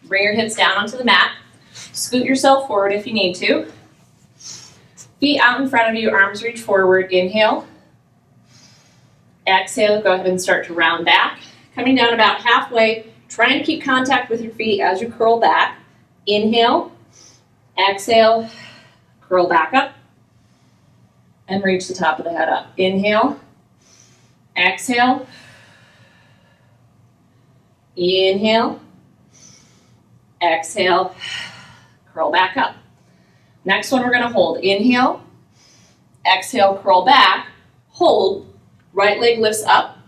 Bring your hips down onto the mat. Scoot yourself forward if you need to. Feet out in front of you, arms reach forward. Inhale. Exhale, go ahead and start to round back. Coming down about halfway, trying to keep contact with your feet as you curl back. Inhale. Exhale. Curl back up. And reach the top of the head up. Inhale. Exhale. Inhale. Exhale. Curl back up. Next one we're going to hold. Inhale. Exhale, curl back. Hold. Right leg lifts up.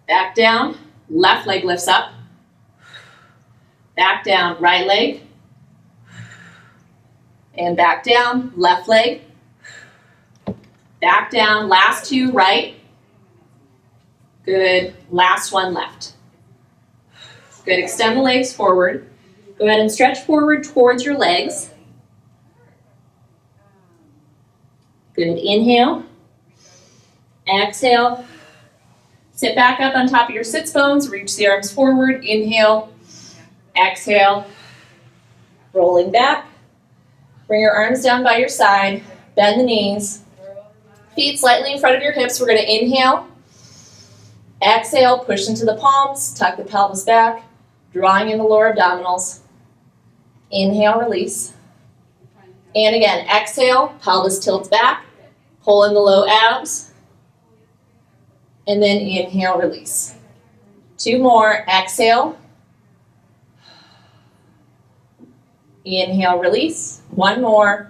Back down. Left leg lifts up. Back down. Right leg. And back down. Left leg. Back down. Last two, right. Good. Last one, left. Good. Extend the legs forward. Go ahead and stretch forward towards your legs. Good. Inhale. Exhale. Sit back up on top of your sits bones. Reach the arms forward. Inhale. Exhale. Rolling back. Bring your arms down by your side. Bend the knees. Feet slightly in front of your hips. We're going to inhale. Exhale. Push into the palms. Tuck the pelvis back. Drawing in the lower abdominals. Inhale. Release. And again, exhale. Pelvis tilts back. Pull in the low abs. And then inhale, release. Two more. Exhale. Inhale, release. One more.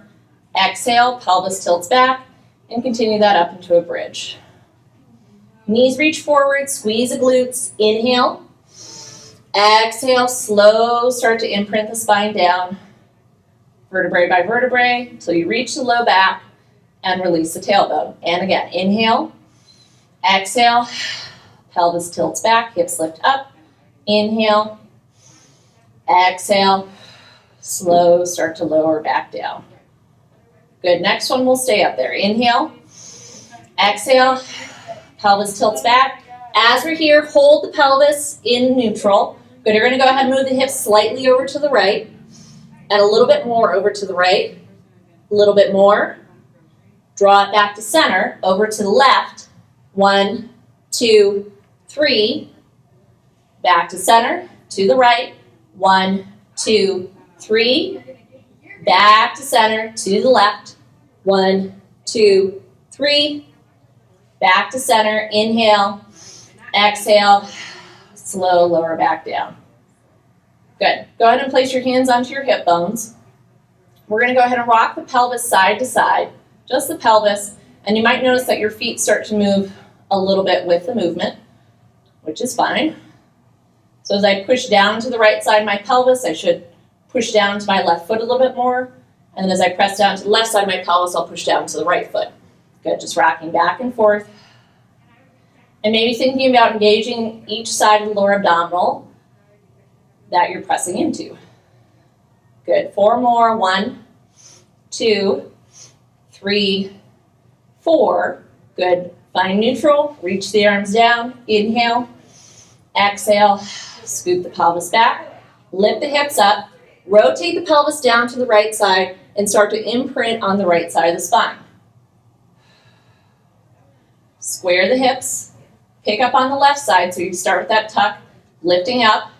Exhale, pelvis tilts back. And continue that up into a bridge. Knees reach forward, squeeze the glutes. Inhale. Exhale, slow, start to imprint the spine down. Vertebrae by vertebrae until you reach the low back and release the tailbone. And again, inhale. Exhale, pelvis tilts back, hips lift up. Inhale, exhale, slow, start to lower back down. Good, next one will stay up there. Inhale, exhale, pelvis tilts back. As we're here, hold the pelvis in neutral. Good, you're gonna go ahead and move the hips slightly over to the right and a little bit more over to the right, a little bit more. Draw it back to center, over to the left. 1, 2, 3, back to center, to the right, 1, 2, 3, back to center, to the left, 1, 2, 3, back to center, inhale, exhale, slow, lower back down. Good. Go ahead and place your hands onto your hip bones. We're going to go ahead and rock the pelvis side to side, just the pelvis, and you might notice that your feet start to move a little bit with the movement, which is fine. So as I push down to the right side of my pelvis, I should push down to my left foot a little bit more. And then as I press down to the left side of my pelvis, I'll push down to the right foot. Good, just rocking back and forth. And maybe thinking about engaging each side of the lower abdominal that you're pressing into. Good, 4 more. 1, 2, 3, 4. Good. Find neutral, reach the arms down, inhale, exhale, scoot the pelvis back, lift the hips up, rotate the pelvis down to the right side, and start to imprint on the right side of the spine. Square the hips, pick up on the left side, so you start with that tuck, lifting up,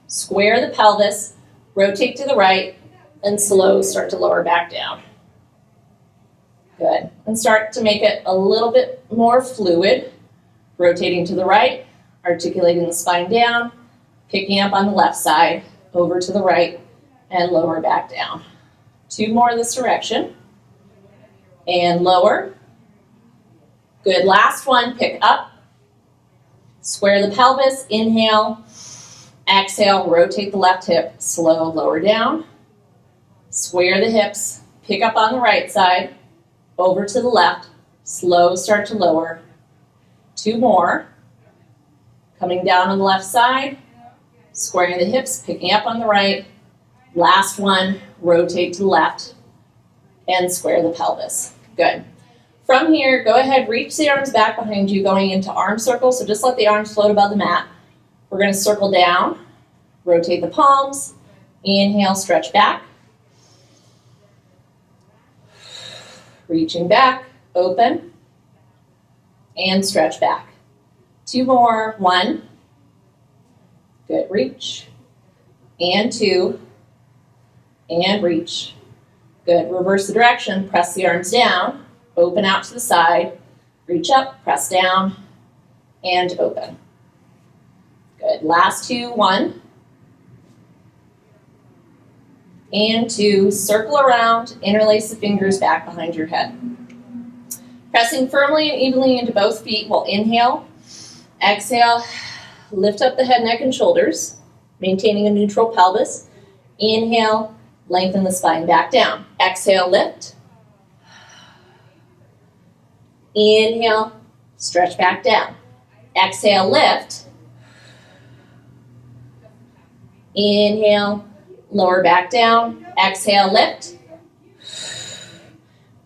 square the pelvis, rotate to the right, and slow, start to lower back down. Good. And start to make it a little bit more fluid. Rotating to the right, articulating the spine down, picking up on the left side, over to the right, and lower back down. 2 more this direction. And lower. Good. Last one, pick up. Square the pelvis, inhale. Exhale, rotate the left hip, slow, lower down. Square the hips, pick up on the right side. Over to the left, slow, start to lower. 2 more. Coming down on the left side, squaring the hips, picking up on the right. Last one, rotate to the left and square the pelvis. Good. From here, go ahead, reach the arms back behind you, going into arm circle. So just let the arms float above the mat. We're going to circle down, Rotate the palms. Inhale, stretch back. Reaching back, open, and stretch back. 2 more, 1. Good, reach, and 2, and reach. Good, reverse the direction, press the arms down, open out to the side, reach up, press down, and open. Good, last 2, 1, and 2, circle around, interlace the fingers back behind your head. Pressing firmly and evenly into both feet, we'll inhale, exhale, lift up the head, neck, and shoulders, maintaining a neutral pelvis. Inhale, lengthen the spine back down. Exhale, lift. Inhale, stretch back down. Exhale, lift. Inhale, lower back down. Exhale, lift.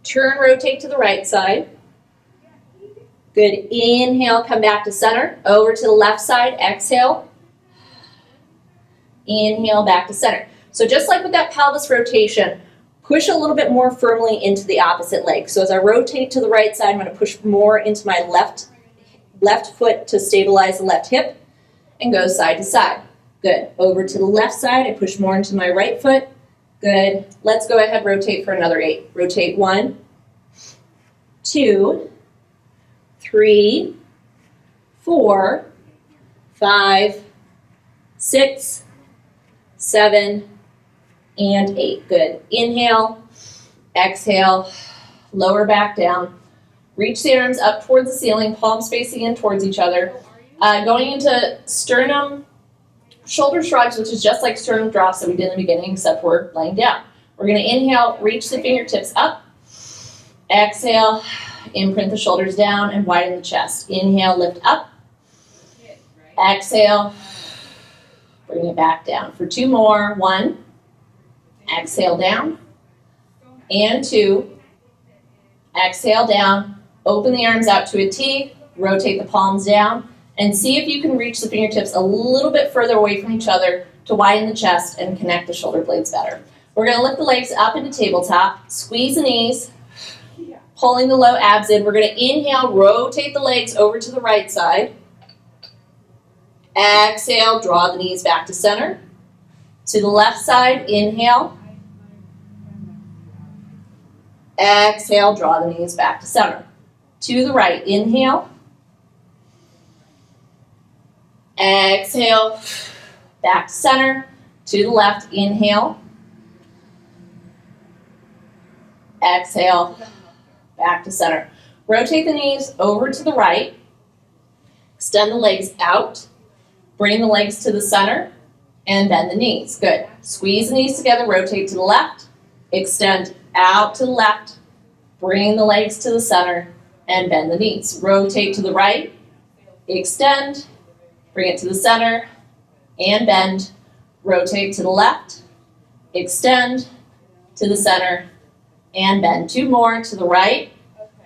Turn, rotate to the right side. Good, inhale, come back to center. Over to the left side, exhale. Inhale, back to center. So just like with that pelvis rotation, push a little bit more firmly into the opposite leg. So as I rotate to the right side, I'm going to push more into my left foot to stabilize the left hip and go side to side. Good. Over to the left side, I push more into my right foot. Good. Let's go ahead, rotate for another 8. Rotate 1, 2, 3, 4, 5, 6, 7, and 8. Good. Inhale, exhale, lower back down. Reach the arms up towards the ceiling, palms facing in towards each other. Going into sternum shoulder shrugs, which is just like sternum drops that we did in the beginning, except we're laying down. We're going to inhale, reach the fingertips up. Exhale, imprint the shoulders down and widen the chest. Inhale, lift up. Exhale, bring it back down. For 2 more, 1. Exhale down. And 2. Exhale down. Open the arms out to a T. Rotate the palms down. And see if you can reach the fingertips a little bit further away from each other to widen the chest and connect the shoulder blades better. We're going to lift the legs up into tabletop. Squeeze the knees. Pulling the low abs in. We're going to inhale, rotate the legs over to the right side. Exhale, draw the knees back to center. To the left side, inhale. Exhale, draw the knees back to center. To the right, inhale. Exhale, back to center. To the left, inhale. Exhale, back to center. Rotate the knees over to the right. Extend the legs out. Bring the legs to the center and bend the knees. Good. Squeeze the knees together, rotate to the left. Extend out to the left. Bring the legs to the center and bend the knees. Rotate to the right. Extend. Bring it to the center and bend. Rotate to the left. Extend to the center and bend. 2 more to the right.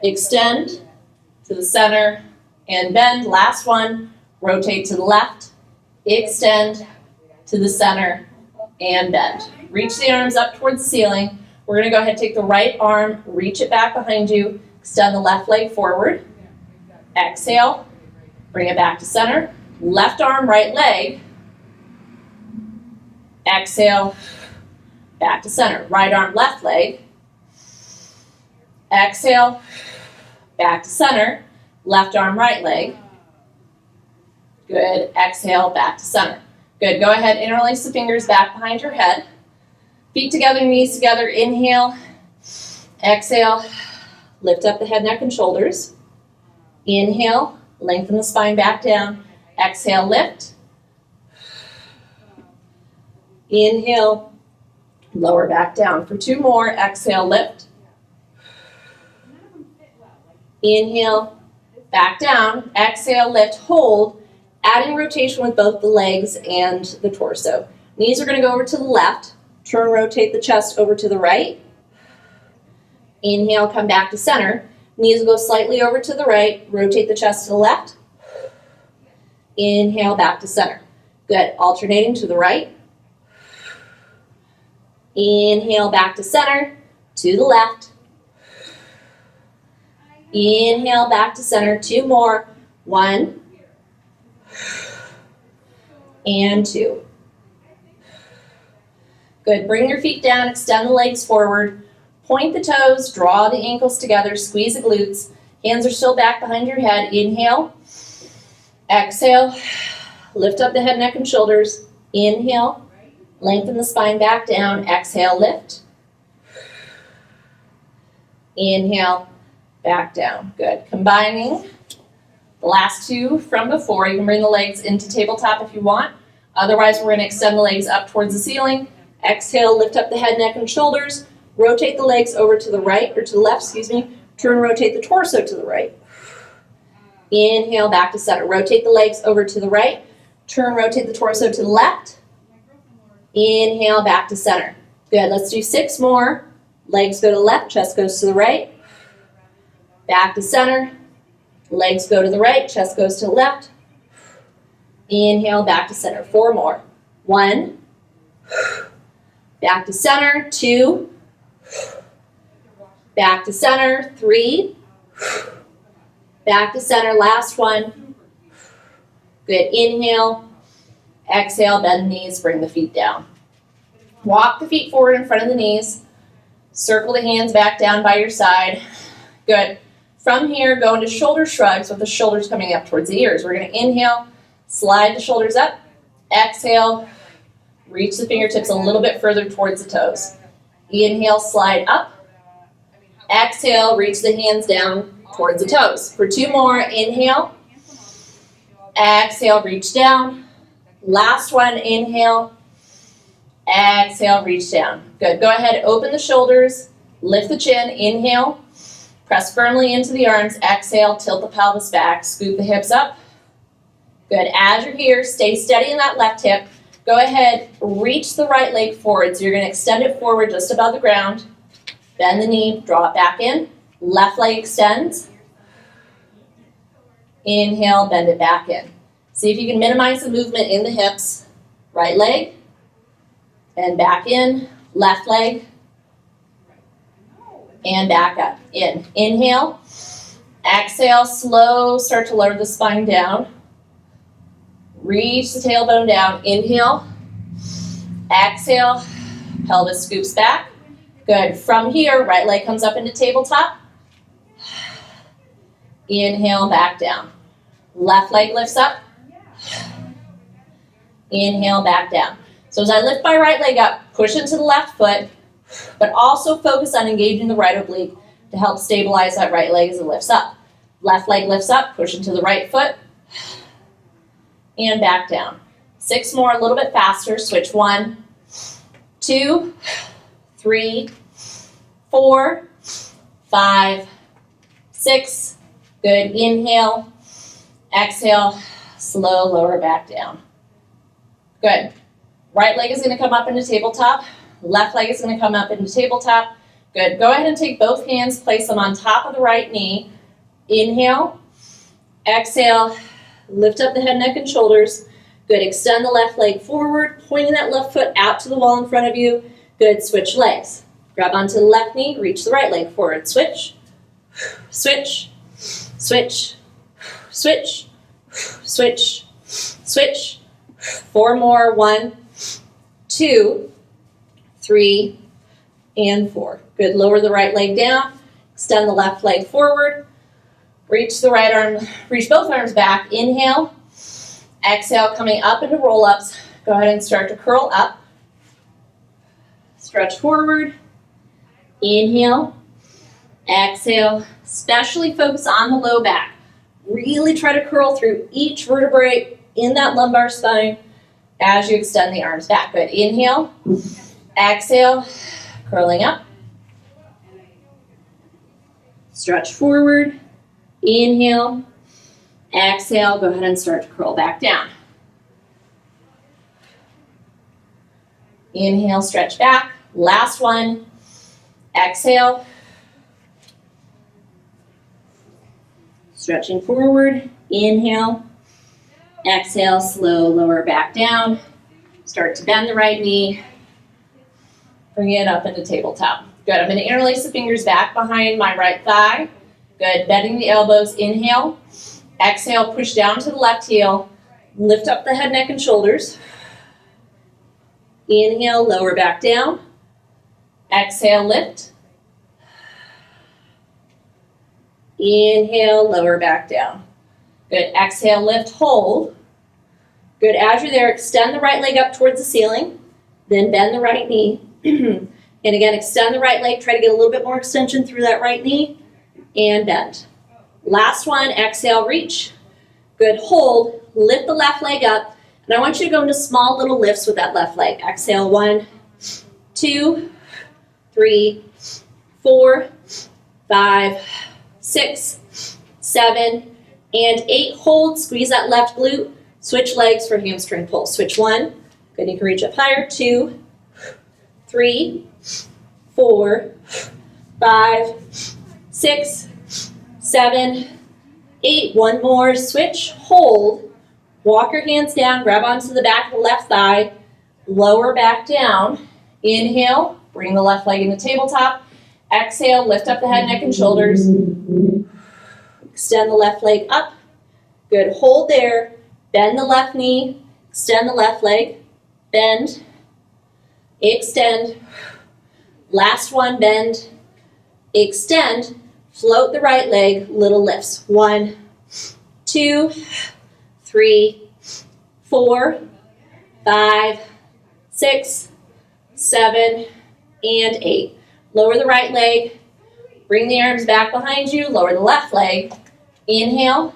Extend to the center and bend. Last one. Rotate to the left. Extend to the center and bend. Reach the arms up towards the ceiling. We're going to go ahead and take the right arm, reach it back behind you, extend the left leg forward. Exhale, bring it back to center. Left arm, right leg. Exhale, back to center. Right arm, left leg. Exhale, back to center. Left arm, right leg. Good. Exhale, back to center. Good. Go ahead, interlace the fingers back behind your head. Feet together, knees together. Inhale. Exhale. Lift up the head, neck, and shoulders. Inhale. Lengthen the spine back down. Exhale, lift. Inhale. Lower back down. For 2 more. Exhale, lift. Inhale. Back down. Exhale, lift, hold. Adding rotation with both the legs and the torso. Knees are going to go over to the left. Turn, rotate the chest over to the right. Inhale, come back to center. Knees will go slightly over to the right. Rotate the chest to the left. Inhale, back to center. Good, alternating to the right. Inhale, back to center, to the left. Inhale, back to center, 2 more. 1 and 2. Good, bring your feet down, extend the legs forward, point the toes, draw the ankles together, squeeze the glutes. Hands are still back behind your head. Inhale, exhale, lift up the head, neck, and shoulders. Inhale, lengthen the spine back down. Exhale, lift. Inhale, back down. Good. Combining the last 2 from before. You can bring the legs into tabletop if you want. Otherwise, we're going to extend the legs up towards the ceiling. Exhale, lift up the head, neck, and shoulders. Rotate the legs over to the right, or to the left, excuse me. Turn, rotate the torso to the right. Inhale, back to center. Rotate the legs over to the right. Turn, rotate the torso to the left. Inhale, back to center. Good, let's do 6 more. Legs go to the left, chest goes to the right. Back to center. Legs go to the right, chest goes to the left. Inhale, back to center. 4 more. 1. Back to center. 2. Back to center. 3. Back to center. Last one. Good. Inhale. Exhale. Bend the knees. Bring the feet down. Walk the feet forward in front of the knees. Circle the hands back down by your side. Good. From here, go into shoulder shrugs with the shoulders coming up towards the ears. We're going to inhale, slide the shoulders up. Exhale, reach the fingertips a little bit further towards the toes. Inhale, slide up. Exhale, reach the hands down towards the toes. For 2 more, inhale. Exhale, reach down. Last one, inhale. Exhale, reach down. Good. Go ahead, open the shoulders, lift the chin, inhale. Press firmly into the arms. Exhale, tilt the pelvis back, scoop the hips up. Good. As you're here, stay steady in that left hip. Go ahead, reach the right leg forward. So you're going to extend it forward just above the ground. Bend the knee, draw it back in. Left leg extends. Inhale, bend it back in. See if you can minimize the movement in the hips. Right leg, and back in. Left leg, and back up. In. Inhale. Exhale. Slow. Start to lower the spine down. Reach the tailbone down. Inhale. Exhale. Pelvis scoops back. Good. From here, right leg comes up into tabletop. Inhale, back down. Left leg lifts up. Inhale, back down. So as I lift my right leg up, push into the left foot, but also focus on engaging the right oblique to help stabilize that right leg as it lifts up. Left leg lifts up, push into the right foot, and back down. 6 more, a little bit faster. Switch 1, 2, 3, 4, 5, 6. Good. Inhale, exhale, slow, lower back down. Good. Right leg is going to come up into tabletop. Left leg is going to come up into tabletop. Good. Go ahead and take both hands, place them on top of the right knee. Inhale, exhale, lift up the head, neck, and shoulders. Good. Extend the left leg forward, pointing that left foot out to the wall in front of you. Good. Switch legs. Grab onto the left knee, reach the right leg forward. Switch, switch, switch, switch, switch, switch. 4 more. 1, 2, 3, and 4. Good. Lower the right leg down. Extend the left leg forward. Reach the right arm, reach both arms back. Inhale. Exhale, coming up into roll-ups. Go ahead and start to curl up. Stretch forward. Inhale. Exhale. Especially focus on the low back. Really try to curl through each vertebrae in that lumbar spine as you extend the arms back. Good. Inhale. Exhale. Curling up. Stretch forward. Inhale. Exhale. Go ahead and start to curl back down. Inhale, stretch back. Last one. Exhale. Stretching forward. Inhale. Exhale, slow, lower back down. Start to bend the right knee. Bring it up into tabletop. Good, I'm gonna interlace the fingers back behind my right thigh. Good, bending the elbows, inhale. Exhale, push down to the left heel. Lift up the head, neck, and shoulders. Inhale, lower back down. Exhale, lift. Inhale, lower back down. Good, exhale, lift, hold. Good, as you're there, extend the right leg up towards the ceiling. Then bend the right knee. And again, extend the right leg. Try to get a little bit more extension through that right knee. And bend. Last one, exhale, reach. Good, hold. Lift the left leg up. And I want you to go into small little lifts with that left leg. Exhale, 1, 2, 3, 4, 5, 6, 7, and 8. Hold, squeeze that left glute. Switch legs for hamstring pull. Switch 1. Good, you can reach up higher. 2, 3, 4, 5, 6, 7, 8. One more. Switch, hold. Walk your hands down, grab onto the back of the left thigh, lower back down. Inhale, bring the left leg in the tabletop. Exhale, lift up the head, neck, and shoulders. Extend the left leg up. Good, hold there. Bend the left knee, extend the left leg. Bend, extend. Last one, bend, extend. Float the right leg, little lifts. 1, 2, 3, 4, 5, 6, 7, and 8. Lower the right leg. Bring the arms back behind you. Lower the left leg. Inhale.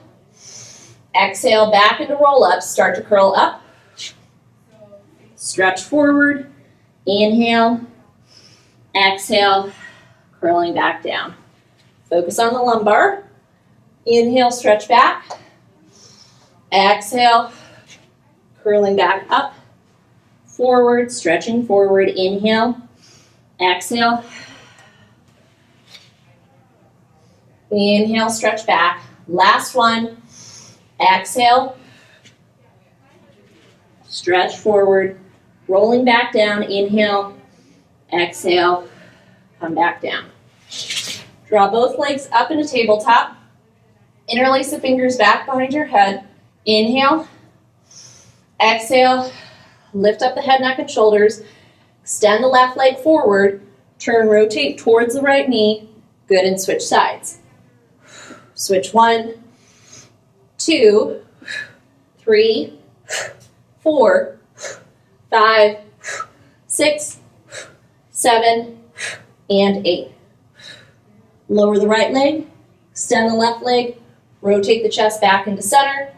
Exhale, back into roll-ups. Start to curl up. Stretch forward. Inhale. Exhale. Curling back down. Focus on the lumbar. Inhale, stretch back. Exhale, curling back up, forward, stretching forward. Inhale, exhale. Inhale, stretch back. Last one. Exhale, stretch forward, rolling back down. Inhale, exhale, come back down. Draw both legs up into tabletop. Interlace the fingers back behind your head. Inhale, exhale, lift up the head, neck, and shoulders. Extend the left leg forward. Turn, rotate towards the right knee. Good, and switch sides. Switch 1, 2, 3, 4, 5, 6, 7, and 8. Lower the right leg, extend the left leg, rotate the chest back into center.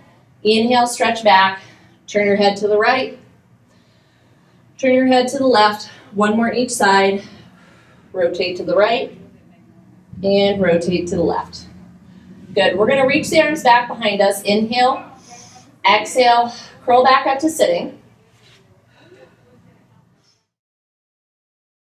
Inhale, stretch back, turn your head to the right, turn your head to the left, one more each side, rotate to the right, and rotate to the left. Good, we're gonna reach the arms back behind us. Inhale, exhale, curl back up to sitting.